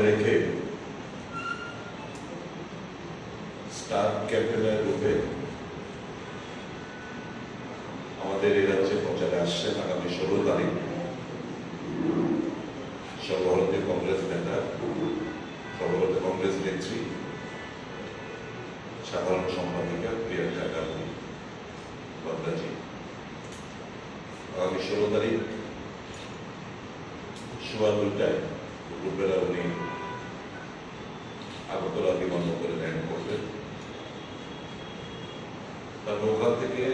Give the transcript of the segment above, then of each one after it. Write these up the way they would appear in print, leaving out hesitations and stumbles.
রেখে স্টার ক্যাম্পেনের রূপে আমাদের এই রাজ্যে প্রচারে আসছেন আগামী 16 তারিখ সর্বভারতীয় কংগ্রেস নেতা, সর্বভারতীয় কংগ্রেস নেত্রী, সাধারণ সম্পাদিকা প্রিয়াঙ্কা গান্ধী বাদ্রাজি। আগামী 16 তারিখ সোয়া 2টায় দুপুরবেলা উনি আগরতলা বিমানবন্দরে ল্যান্ড করবেন। তারপর ওখান থেকে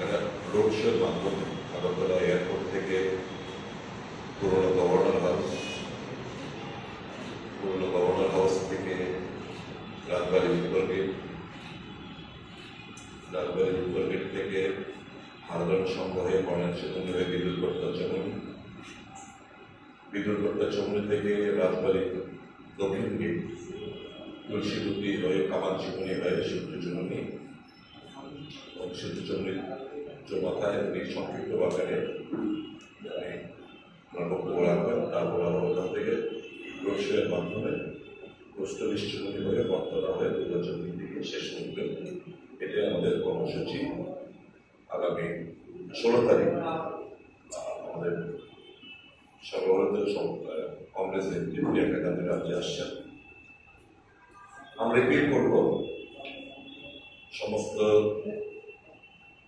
একটা রোড শোর মাধ্যমে আগরতলা এয়ারপোর্ট থেকে পুরোনো গভর্নর হাউস থেকে রাজবাড়ি উত্তর গেট থেকে হারদন সংগ্রহে ময়নাংসেতু হয়ে বিদ্যুৎ কর্তা চমনি থেকে রাজবাড়ি দক্ষিণ গেট, তুলসীবতী হয়ে কামানচিমনি হয়ে সূর্যচুমনি এবং সূর্যচুমনির চৌমাথায় উনি সংক্ষিপ্ত বাগানে বক্তব্য রাখবেন। তারপর আবার ওখান থেকে রোডশোয়ের মাধ্যমে প্রস্তবিষ্ঠমণি হয়ে বর্তলা হয়ে দুর্গাচন্দ্রের দিকে শেষ করবেন। এটাই আমাদের কর্মসূচি। আগামী 16 তারিখ আমাদের সর্বভারতীয় কংগ্রেস নেত্রী প্রিয়াঙ্কা গান্ধী রাজ্যে আসছেন। আমরা রিপিট করব সমস্ত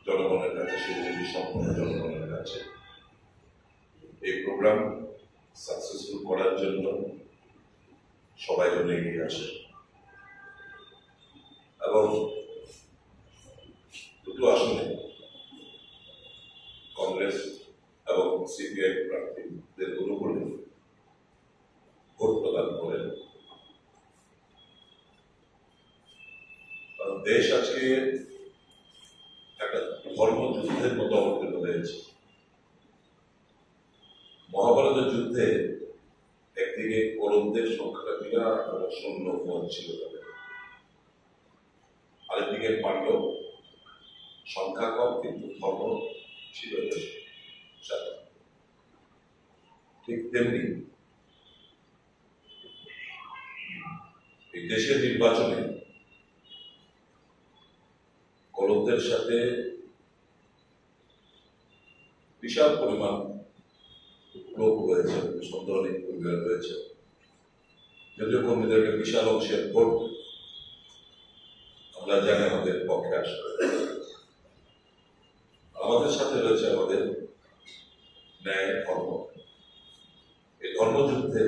জনগণের কাছে, শিলিগুড়ি সম্পূর্ণ জনগণের কাছে এই প্রোগ্রাম সাকসেসফুল করার জন্য সবাই যেন এগিয়ে আসে এবং দুটো আসনে কংগ্রেস এবং সিপিআই প্রার্থীদের অনুকূলে ভোট প্রদান করেন। দেশ আজকে একটা ধর্মযুদ্ধের মতো অবতীর্ণ হয়েছে। মহাভারতের যুদ্ধে একদিকে কৌরবদের সংখ্যাটা বিরাট সৈন্য ছিল, আরেকদিকে পাণ্ডব সংখ্যা কম কিন্তু ধর্ম ছিল ঠিক তেমনি এই দেশের নির্বাচনে কৌরবদের সাথে বিশাল পরিমাণ লোক রয়েছে, সন্দেহনীয় কর্মীরা রয়েছে। যদিও কর্মীদেরকে বিশাল অংশের ভোট আমরা জানি আমাদের পক্ষে আসবে। আমাদের সাথে রয়েছে আমাদের ন্যায় ধর্ম। এই ধর্মযুদ্ধে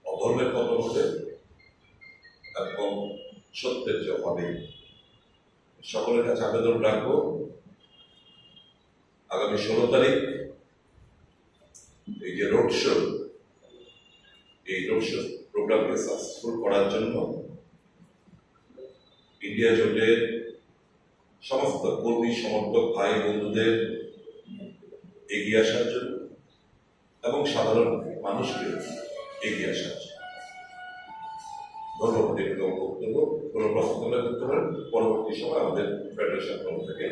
অধর্মের পতন হবে এবং সত্যের জয় হবে। সকলের কাছে আবেদন রাখবো আগামী 16 তারিখ এই যে রোড শো, এই রোড শো প্রোগ্রামকে সাকসেসফুল করার জন্য ইন্ডিয়া জোটের সমস্ত কর্মী সমর্থক ভাই বন্ধুদের এগিয়ে আসার জন্য এবং সাধারণ মানুষকে এগিয়ে আসার জন্য। ধন্যবাদ। এগুলো বক্তব্য কোনো প্রশ্ন করলে করতে পারেন, পরবর্তী সময় আমাদের ফেডারেশন তরফ থেকে।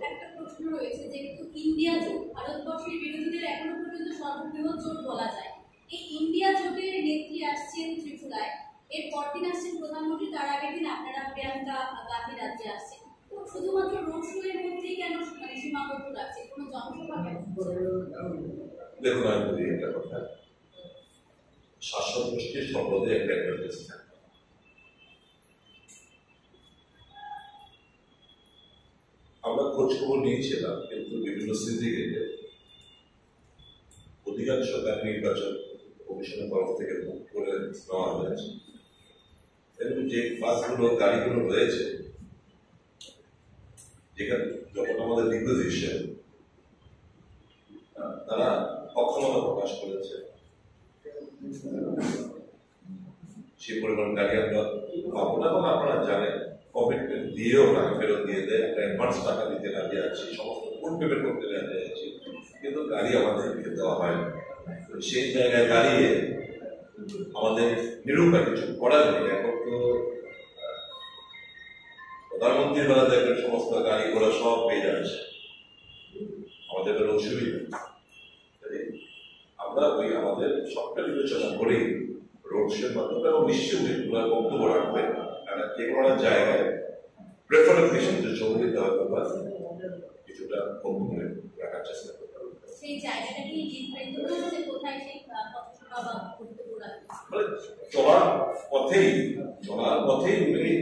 একটা প্রশ্ন রয়েছে, যেহেতু ইন্ডিয়া জোট ভারতবর্ষের বিরোধীদের এখনো পর্যন্ত সর্ববৃহৎ জোট বলা যায়, এই ইন্ডিয়া জোটের নেত্রী আসছেন ত্রিপুরায়, এর পরদিন আসছেন প্রধানমন্ত্রী, তার আগের দিন আপনারা প্রিয়াঙ্কা গান্ধী রাজ্যে আসছেন। তো শুধুমাত্র রোড শো এর মধ্যেই কেন সীমাবদ্ধ রাখছে, কোনো জনসভা কেন? দেখুন, আমি বলি একটা কথা, শাসক গোষ্ঠীর সম্পদে একটা অ্যাডভান্টেজ থাকে। আমরা খোঁজ খবর নিয়েছিলাম, কিন্তু বিভিন্ন সিন্ডিকেটে অধিকাংশ তার নির্বাচন কমিশনের তরফ থেকে বুক করে নেওয়া হয়েছে এবং যে বাসগুলো গাড়িগুলো রয়েছে, যেখানে যখন আমাদের রিপোজিশন তারা অক্ষমতা প্রকাশ করেছে, সেই পরিমাণ গাড়ি আমরা পাবো না এবং আপনারা জানেন কমিটমেন্ট দিয়েও টাকা ফেরত দিয়ে দেয়, একটা অ্যাডভান্স টাকা দিতে রাজি আছি, সমস্ত ফুল পেমেন্ট করতে রাজি আছি, কিন্তু গাড়ি আমাদেরকে দেওয়া হয় না। সেই জায়গায় দাঁড়িয়ে আমাদের নিরুপায় কিছু করার নেই। এখন তো প্রধানমন্ত্রী বেলা দেখবেন সমস্ত গাড়ি ঘোড়া সব পেয়ে যাচ্ছে, আমাদের অসুবিধা। আমরা ওই আমাদের সবটা বিবেচনা করেই রোড শোর মাধ্যমে এবং নিশ্চয়ই ওরা বক্তব্য রাখবে, কারণ যে কোনো জায়গায় প্রেফারেন্সলি যে জমি দিতে হবে বা কিছুটা কম করে রাখার চেষ্টা করতে হবে। সেই জায়গাটা কি নির্ধারিত হয়েছে যে কোথায় সেই পথসভা বা বক্তব্য রাখবে? মানে চলার পথেই উনি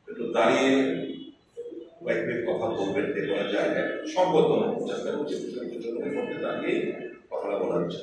একটু দাঁড়িয়ে কয়েক মিনিট কথা বলবেন, যে কোনো জায়গায় সম্বোধন চেষ্টা করছে, দাঁড়িয়ে কথাটা বলা হচ্ছে।